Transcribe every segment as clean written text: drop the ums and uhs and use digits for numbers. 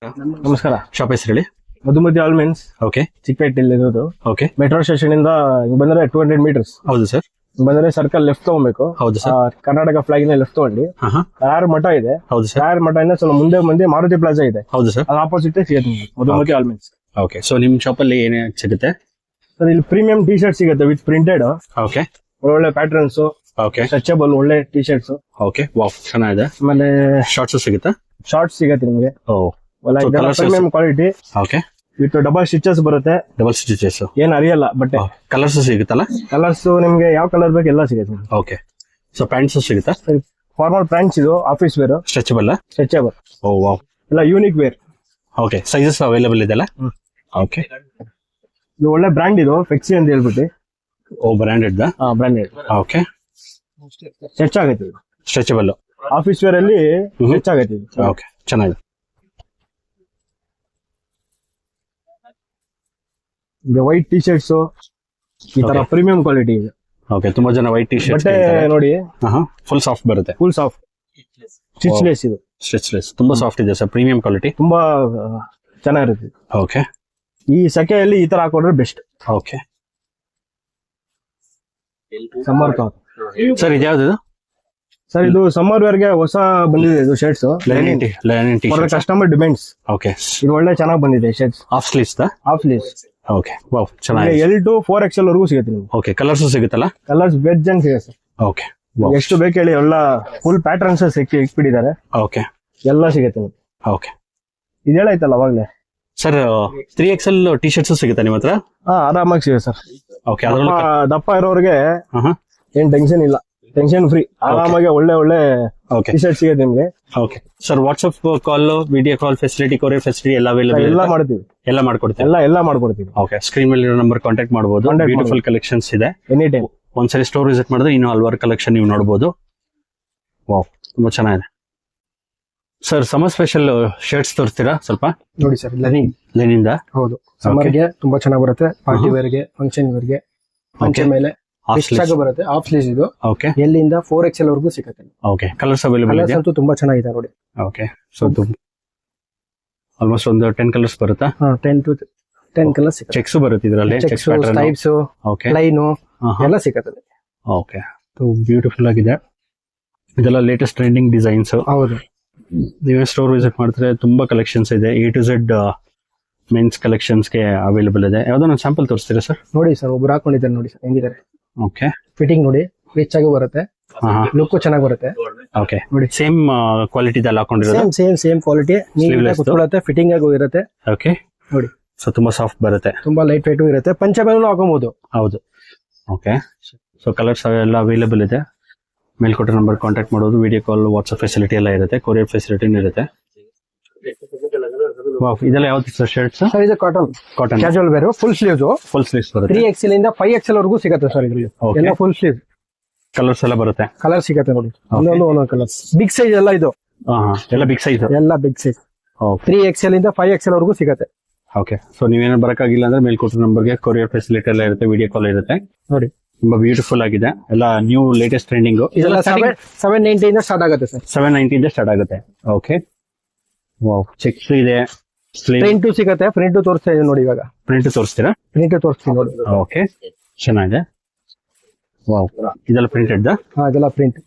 ನಮಸ್ಕಾರ. ಶಾಪ್ ಹೆಸರು ಹೇಳಿ. ಮಧುಮತಿ ಆಲ್ಮೆನ್ಸ್ ಓಕೆ ಚಿಕ್ಕಪೇಟೆಯಲ್ಲಿ ಇರೋದು. ಓಕೆ ಮೆಟ್ರೋ ಸ್ಟೇಷನ್ ಇಂದ ಹಿಂಗ್ ಬಂದ್ರೆ 200 ಮೀಟರ್ಸ್ ಹೌದು ಸರ್. ಬಂದ್ರೆ ಸರ್ಕಲ್ ಲೆಫ್ಟ್ ತಗೊಬೇಕು. ಹೌದು ಸರ್. ಕರ್ನಾಟಕ ಫ್ಲಾಗ್ ನ ಲೆಫ್ಟ್ ತಗೊಂಡು ರಾಯರ್ ಮಠ ಇದೆ. ಹೌದು ಸರ್. ರಾಯರ್ ಮಠ ಇಂದ ಸ್ವಲ್ಪ ಮುಂದೆ ಮಾರುತಿ ಪ್ಲಾಜಾ ಇದೆ. ಹೌದು ಸರ್. ಅದ್ರ ಆಪೋಸಿಟ್ ಸಿಗುತ್ತೆ ನಿಮ್ಗೆ ಮಧುಮತಿ ಆಲ್ಮೆನ್ಸ್. ಓಕೆ, ಸೊ ನಿಮ್ ಶಾಪ್ ಅಲ್ಲಿ ಏನೇನು ಸಿಗುತ್ತೆ ಸರ್? ಇಲ್ಲಿ ಪ್ರೀಮಿಯಂ ಟಿ ಶರ್ಟ್ ಸಿಗುತ್ತೆ ವಿತ್ ಪ್ರಿಂಟೆಡ್. ಓಕೆ ಒಳ್ಳೆ ಪ್ಯಾಟರ್ನ್ಸ್, ಓಕೆ ಸ್ಟ್ರೆಚಬಲ್ ಒಳ್ಳೆ ಟಿ ಶರ್ಟ್ಸ್. ಓಕೆ, ವಾವ್, ಚೆನ್ನಾಗಿದೆ. ಆಮೇಲೆ ಶಾರ್ಟ್ಸ್ ಸಿಗುತ್ತಾ? ಶಾರ್ಟ್ಸ್ ಸಿಗುತ್ತೆ ನಿಮ್ಗೆ. ಓ colours premium quality okay, with double stitches ಬರುತ್ತೆ. ಡಬಲ್ ಸ್ಟಿಚಸ್ ಏನ್ ಅರಿಯಲ್ಲ ಬಟ್ಟೆ. ಕಲರ್ಸ್ ಸಿಗುತ್ತಲ್ಲ? ಕಲರ್ಸ್ ನಿಮ್ಗೆ ಯಾವ ಕಲರ್ ಬೇಕು ಎಲ್ಲ ಸಿಗುತ್ತೆ. ಓಕೆ, ಸೊ ಪ್ಯಾಂಟ್ಸ್ ಸಿಗುತ್ತಾ? ಫಾರ್ಮಲ್ ಪ್ಯಾಂಟ್ಸ್ ಇದು, office wear, stretchable. Stretchable. Oh wow, ಎಲ್ಲ unique wear. Okay, sizes available ಇದೆಲ್ಲ? ಓಕೆ, ಇದು ಒಳ್ಳೆ ಬ್ರ್ಯಾಂಡ್ ಇದು, ಫೆಕ್ಸಿ ಅಂತ ಹೇಳ್ಬಿಟ್ಟು. ಓ ಬ್ರಾಂಡೆಡ್ ದಾ? ಬ್ರ್ಯಾಂಡೆಡ್. ಓಕೆ, ಸ್ಟ್ರೆಚ್ ಆಗೈತೆ ಇದು. ಸ್ಟ್ರೆಚಬಲ್ ಆಫೀಸ್ ವೇರ್ ಅಲ್ಲಿ ಸ್ಟ್ರೆಚ್ ಆಗೈತೆ ಇದು. ಓಕೆ, ಚೆನ್ನಾಗಿದೆ. ಇದು ವೈಟ್ ಟಿ ಶರ್ಟ್ಸ್ ಈ ತರ ಪ್ರೀಮಿಯಂ ಕ್ವಾಲಿಟಿ ಇದೆ. ಓಕೆ, ತುಂಬಾ ಜನ ವೈಟ್ ಟಿ ಶರ್ಟ್ ಬಟ್ಟೆ ನೋಡಿ, ಫುಲ್ ಸಾಫ್ಟ್ ಬರುತ್ತೆ. ಫುಲ್ ಸಾಫ್ಟ್ ಸ್ಟಿಚ್ಲೆಸ್ ಇದು. ಸ್ಟ್ರೆಚ್ಲೆಸ್, ತುಂಬಾ ಸಾಫ್ಟ್ ಇದೆ ಸರ್, ಪ್ರೀಮಿಯಂ ಕ್ವಾಲಿಟಿ, ತುಂಬಾ ಚೆನ್ನಾಗಿರುತ್ತೆ. ಓಕೆ, ಈ ಸೆಕೆಯಲ್ಲಿ ಈ ತರ ಹಾಕೊಂಡ್ರೆ ಬೆಸ್ಟ್. ಓಕೆ ಸಮ್ಮರ್ ಸರ್, ಇದ್ಯಾವ್ದು? ಸರ್ ಇದು ಸಮ್ಮರ್ ವೇರ್ ಗೆ ಹೊಸ ಬಂದಿದೆ ಇದು shirts. Lining T shirt, customer demands. Okay, ಇದು ಒಳ್ಳೆ ಚೆನ್ನಾಗಿ ಬಂದಿದೆ ಶರ್ಟ್ಸ್. ಹಾಫ್ ಸ್ಲೀವ್ಸ್ ದಾ? Half sleeves. ಓಕೆ, ವಾವ್, ಚೆನ್ನಾಗಿದೆ. L to 4XL ವರೆಗೂ ಸಿಗುತ್ತೆ ನಿಮ್ಗೆ. ಓಕೆ, ಕಲರ್ಸ್ ಸಿಗುತ್ತಲ್ಲ? ಕಲರ್ಸ್ ವೆಜ್ ಅಂತ ಸಿಗುತ್ತೆ. ಓಕೆ, ಎಷ್ಟು ಬೇಕು ಹೇಳಿ, ಎಲ್ಲ ಫುಲ್ ಪ್ಯಾಟರ್ನ್ಸ್ ಇಕ್ಬಿಟ್ಟಿದ್ದಾರೆ. ಓಕೆ, ಎಲ್ಲ ಸಿಗುತ್ತೆ ನಿಮ್ಗೆ. ಓಕೆ, ಇದು ಹೇಳಾಯ್ತಲ್ಲ ಅವಾಗ್ಲೇ ಸರ್. 3XL ಟಿ ಶರ್ಟ್ಸ್ ಸಿಗುತ್ತಾ ನಿಮ್ಮ ಹತ್ರ? ಆರಾಮಾಗಿ ಸಿಗುತ್ತೆ ಸರ್. ಓಕೆ, ಅದರಲ್ಲಿ ದಪ್ಪ ಇರೋರಿಗೆ ಏನ್ ಟೆನ್ಷನ್ ಇಲ್ಲ, ಟೆನ್ಷನ್ ಫ್ರೀ, ಆರಾಮಾಗಿ ಒಳ್ಳೆ ಓಕೆ ಟಿ ಶರ್ಟ್ ಸಿಗುತ್ತೆ ನಿಮ್ಗೆ. Okay sir, WhatsApp call, video call facility, courier facility ಎಲ್ಲ ಅವೈಲೇಬಲ್? ಎಲ್ಲ ಮಾಡ್ತೀವಿ, ಎಲ್ಲ ಮಾಡ್ಕೊಡ್ತೀವಿ. ಎಲ್ಲ ಮಾಡ್ಕೊಡ್ತೀವಿ. ಓಕೆ, ಸ್ಕ್ರೀನ್ ಮೇಲೆ ಇರೋ ನಂಬರ್ ಕಾಂಟ್ಯಾಕ್ಟ್ ಮಾಡಬಹುದು. ಬ್ಯೂಟಿಫುಲ್ ಕಲೆಕ್ಷನ್ಸ್ ಇದೆ. ಎನಿ ಟೈಮ್ ಒಂದ್ಸರಿ ಸ್ಟೋರ್ ವಿಸಿಟ್ ಮಾಡಿದ್ರೆ ಇನ್ನೂ ಹಲವಾರು ಕಲೆಕ್ಷನ್ ನೀವು ನೋಡಬಹುದು. ವಾವ್, ತುಂಬಾ ಚೆನ್ನಾಗಿದೆ ಸರ್. ಸಮ್ಮರ್ ಸ್ಪೆಷಲ್ ಶರ್ಟ್ಸ್ ತೋರಿಸ್ತೀರಾ ಸ್ವಲ್ಪ? ನೋಡಿ ಸರ್, ಲೆನಿಂದ. ಹೌದು, ಸಮ್ಮರ್ ಗೆ ತುಂಬಾ ಚೆನ್ನಾಗಿ ಬರುತ್ತೆ. ಪಾರ್ಟಿ ವೇರ್ ಗೆ, ಫಂಕ್ಷನ್ ವೇರ್ ಗೆ, ಫಂಕ್ಷನ್ ಮೇಲೆ ಬರುತ್ತೆ. ಆಫ್ ಸ್ಲೀವ್ಸ್ ಇದು. ಓಕೆ, ಎಲ್ಲಿಂದ 4XL ವರೆಗೂ ಸಿಗುತ್ತೆ. ಓಕೆ, ಕಲರ್ಸ್ ಅವೈಲೇಬಲ್ ಇದೆ? ಅಂತೂ ತುಂಬಾ ಚೆನ್ನಾಗಿದೆ ನೋಡಿ. ಓಕೆ, ಸೊ ಆಲ್ಮೋಸ್ಟ್ ಒಂದು 10 ಕಲರ್ಸ್ ಬರುತ್ತಾ? 10 to 10 ಕಲರ್ಸ್ ಸಿಗುತ್ತೆ. ಚೆಕ್ಸ್ ಬರುತ್ತೆ ಇದರಲ್ಲಿ, cheques pattern, types, okay, line ಎಲ್ಲ ಸಿಗುತ್ತೆ. ಓಕೆ, ಬ್ಯೂಟಿಫುಲ್ ಆಗಿದೆ. ಇದೆಲ್ಲ ಲೇಟೆಸ್ಟ್ ಟ್ರೆಂಡಿಂಗ್ ಡಿಸೈನ್ಸ್. ಹೌದು, ನೀವೇ ಸ್ಟೋರ್ ವಿಸಿಟ್ ಮಾಡ್ತಾರೆ, ತುಂಬಾ ಕಲೆಕ್ಷನ್ಸ್ ಇದೆ. A to Z men's collections ಗೆ ಅವೈಲೇಬಲ್ ಇದೆ. ಯಾವ್ದೋ ಒಂದು ಸ್ಯಾಂಪಲ್ ತೋರಿಸ್ತೀರಾ ಸರ್? ನೋಡಿ ಸರ್, ಒಬ್ರು ಹಾಕೊಂಡಿದ್ದಾರೆ ನೋಡಿ ಸರ್, ಹೆಂಗಿದ್ದಾರೆ. ಓಕೆ, ಫಿಟ್ಟಿಂಗ್ ನೋಡಿ, ರಿಚ್ ಆಗಿ ಬರುತ್ತೆ, ಲುಕ್ ಚೆನ್ನಾಗಿ ಬರುತ್ತೆ. ಓಕೆ, ನೋಡಿ, ಸೇಮ್ ಕ್ವಾಲಿಟಿ ಇದೆಲ್ಲ ಹಾಕೊಂಡಿರೋದು? ಸೇಮ್ ಕ್ವಾಲಿಟಿ, ಕುತ್ಕೊಳ್ಳುತ್ತೆ, ಫಿಟ್ಟಿಂಗ್ ಆಗಿ ಇರುತ್ತೆ. ಓಕೆ, ನೋಡಿ, ಸೊ ತುಂಬಾ ಸಾಫ್ಟ್ ಬರುತ್ತೆ, ತುಂಬಾ ಲೈಟ್ ವೇಟ್ ಇರುತ್ತೆ. ಪಂಚೆನೂ ಹಾಕೋಬಹುದು. ಹೌದು. ಓಕೆ, ಸೊ ಕಲರ್ಸ್ ಎಲ್ಲ ಅವೈಲೇಬಲ್ ಇದೆ. ಮೇಲ್ಕೊಟ್ಟ ನಂಬರ್ ಕಾಂಟ್ಯಾಕ್ಟ್ ಮಾಡೋದು. ವಿಡಿಯೋ ಕಾಲ್, ವಾಟ್ಸ್ಆಪ್ ಫೆಸಿಲಿಟಿ ಎಲ್ಲ ಇರುತ್ತೆ, ಕೊರಿಯರ್ ಫೆಸಿಲಿಟಿ ಇರುತ್ತೆ. ಇದೆಲ್ಲ ಯಾವ್ದು ಸರ್ ಶರ್ಟ್ಸ್? ಸರ್ ಇದು cotton casual wear, full sleeves ಬರುತ್ತೆ. 3XL ಇಂದ 5XL ವರೆಗೂ ಸಿಗುತ್ತೆ ಸರ್ ಇದರಲ್ಲಿ. ಎಲ್ಲ ಫುಲ್ ಸ್ಲೀವ್, ಕಲರ್ಸ್ ಎಲ್ಲ ಬರುತ್ತೆ. ಕಲರ್ ಸಿಗುತ್ತೆ ನೋಡಿ, ಒಂದೊಂದು ಕಲರ್ಸ್. ಬಿಗ್ ಸೈಜ್ ಎಲ್ಲ ಇದು, ಎಲ್ಲ ಬಿಗ್ ಸೈಜ್, ಎಲ್ಲ ಬಿಗ್ ಸೈಜ್. 3XL ಇಂದ 5XL ವರೆಗೂ ಸಿಗುತ್ತೆ. ಓಕೆ, ಸೊ ನೀವೇನೋ ಬರಕ್ಕಾಗಿಲ್ಲ ಅಂದ್ರೆ ಮೇಲ್ಕೊಟ್ಟ ನಂಬರ್ಗೆ ಕೊರಿಯರ್ ಫೆಸಿಲಿಟಿ ಎಲ್ಲ ಇರುತ್ತೆ, ವಿಡಿಯೋ ಕಾಲ್ ಇರುತ್ತೆ. ನೋಡಿ, ತುಂಬಾ ಬ್ಯೂಟಿಫುಲ್ ಆಗಿದೆ. ಎಲ್ಲ ನ್ಯೂ ಲೇಟೆಸ್ಟ್ ಟ್ರೆಂಡಿಂಗ್. ಇದೆಲ್ಲ 790 ಇಂದ ಸ್ಟಾರ್ಟ್ ಆಗುತ್ತೆ ಸರ್. 790 ಇಂದ ಸ್ಟಾರ್ಟ್ ಆಗುತ್ತೆ. ಓಕೆ, ವಾವ್, ಚೆಕ್ಸ್ ಇದೆ, ಪ್ರಿಂಟ್ ಸಿಗುತ್ತೆ. ಪ್ರಿಂಟ್ ತೋರಿಸ್ತಾ ಇದೆ ನೋಡಿ, ಇವಾಗ ಪ್ರಿಂಟ್ ತೋರಿಸ್ತೀರಾ? ಪ್ರಿಂಟ್ ತೋರಿಸ್ತೀನಿ ನೋಡಿ. ಓಕೆ, ಚೆನ್ನಾಗಿದೆ. ವಾವ್, ಇದೆಲ್ಲ ಪ್ರಿಂಟೆಡ್? ಇದೆಲ್ಲ ಪ್ರಿಂಟ್.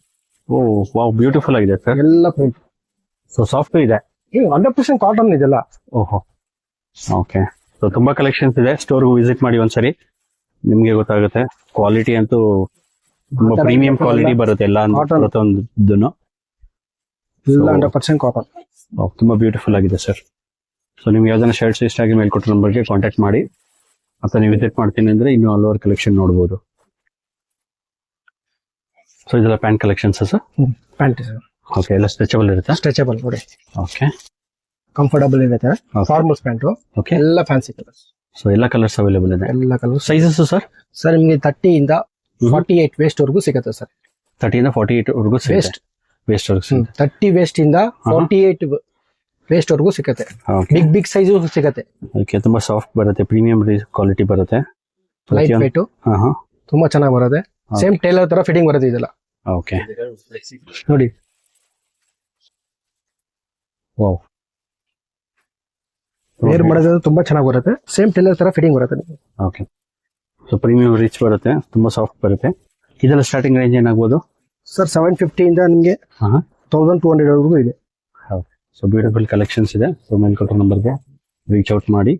ಓ ವಾವ್, ಬ್ಯೂಟಿಫುಲ್ ಆಗಿದೆ ಸರ್. ಎಲ್ಲ ಪ್ರಿಂಟ್, ಸೊ ಸಾಫ್ಟ್ ಇದೆ. 100% ಕಾಟನ್ ಇದೆಲ್ಲ. ಓಹೋ, ಓಕೆ. ಸೊ ತುಂಬಾ ಕಲೆಕ್ಷನ್ಸ್ ಇದೆ. ಸ್ಟೋರ್ಗೂ ವಿಸಿಟ್ ಮಾಡಿ ಒಂದ್ಸರಿ, ನಿಮ್ಗೆ ಗೊತ್ತಾಗುತ್ತೆ. ಕ್ವಾಲಿಟಿ ಅಂತೂ ತುಂಬಾ ಪ್ರೀಮಿಯಂ ಕ್ವಾಲಿಟಿ ಬರುತ್ತೆ ಎಲ್ಲ ಪ್ರತಿಯೊಂದನ್ನು. 100% ಕಾಟನ್. ತುಂಬಾ ಬ್ಯೂಟಿಫುಲ್ ಆಗಿದೆ ಸರ್. ಸೊ ನಿಮ್ಗೆ ಯಾವ್ದಾನ ಶರ್ಟ್ಸ್ ಇಷ್ಟ ಆಗಿ ಮೇಲ್ಕೊಟ್ಟ ನಂಬರ್ಗೆ ಕಾಂಟ್ಯಾಕ್ಟ್ ಮಾಡಿ. ಮತ್ತೆ ನೀವು ವಿಸಿಟ್ ಮಾಡ್ತೀನಿ ಅಂದ್ರೆ ಇನ್ನೂ ಹಲವಾರು ಕಲೆಕ್ಷನ್ ನೋಡಬಹುದು. ಸೊ ಇದೆಲ್ಲ pant collections sir? Pant sir. Okay, ಎಲ್ಲ ಸ್ಟ್ರೆಚಬಲ್ ಇರುತ್ತೆ? ಸ್ಟ್ರೆಚಬಲ್ ನೋಡಿ. ಓಕೆ, ಕಂಫರ್ಟಬಲ್ ಇರುತ್ತೆ. Formals pant. ಓಕೆ, ಎಲ್ಲ ಫ್ಯಾನ್ಸಿ ಕಲರ್ಸ್. ಸೊ ಎಲ್ಲ ಕಲರ್ಸ್ ಅವೈಲೇಬಲ್ ಇದೆ. ಎಲ್ಲ ಕಲರ್. Sizes sir? ಸರ್ ನಿಮಗೆ 30 ಇಂದ 48 ವೇಸ್ಟ್ ವರೆಗೂ ಸಿಗುತ್ತೆ ಸರ್. 30 ಇಂದ 48 ವರೆಗೂ ಸಿಗುತ್ತೆ. ವೇಸ್ಟ್ ವರೆಗೂ 30 ವೇಸ್ಟ್ ಇಂದ 48 ವೇಸ್ಟ್ ವರೆಗೂ ಸಿಗುತ್ತೆ. ಬಿಗ್ ಸೈಜ್ ಸಿಗುತ್ತೆ. ಓಕೆ, ತುಂಬಾ ಸಾಫ್ಟ್ ಬರುತ್ತೆ, ಪ್ರೀಮಿಯಂ ಕ್ವಾಲಿಟಿ ಬರುತ್ತೆ, ಲೈಟ್ ವೇಟ್, ತುಂಬಾ ಚೆನ್ನಾಗಿ ಬರುತ್ತೆ. ಸೇಮ್ ಟೈಲರ್ ತರ ಫಿಟ್ಟಿಂಗ್ ಬರುತ್ತೆ ಇದೆಲ್ಲ. ಓಕೆ, ನೋಡಿ, ವಾವ್, ವೇರ್ ಮಾಡೋದು ತುಂಬಾ ಚೆನ್ನಾಗಿ ಬರುತ್ತೆ. ಸೇಮ್ ಟೈಲರ್ ತರ ಫಿಟ್ಟಿಂಗ್ ಬರುತ್ತೆ ನಿಮಗೆ. ಓಕೆ. ಸೊ ಪ್ರೀಮಿಯಂ ರಿಚ್ ಬರುತ್ತೆ, ತುಂಬಾ ಸಾಫ್ಟ್ ಬರುತ್ತೆ. ಇದೆಲ್ಲ ಸ್ಟಾರ್ಟಿಂಗ್ ರೇಂಜ್ ಏನಾಗ್ಬೋದು ಸರ್ 750 ಇಂದ ನಿಮಗೆ 1200 ವರೆಗೂ ಇದೆ. ಸೊ ಬ್ಯೂಟಿಫುಲ್ ಕಲೆಕ್ಷನ್ಸ್ ಇದೆ. ಸೊ ಮೇಲ್ಕೊಟ್ಟ ನಂಬರ್ಗೆ ರೀಚ್ ಔಟ್ ಮಾಡಿ.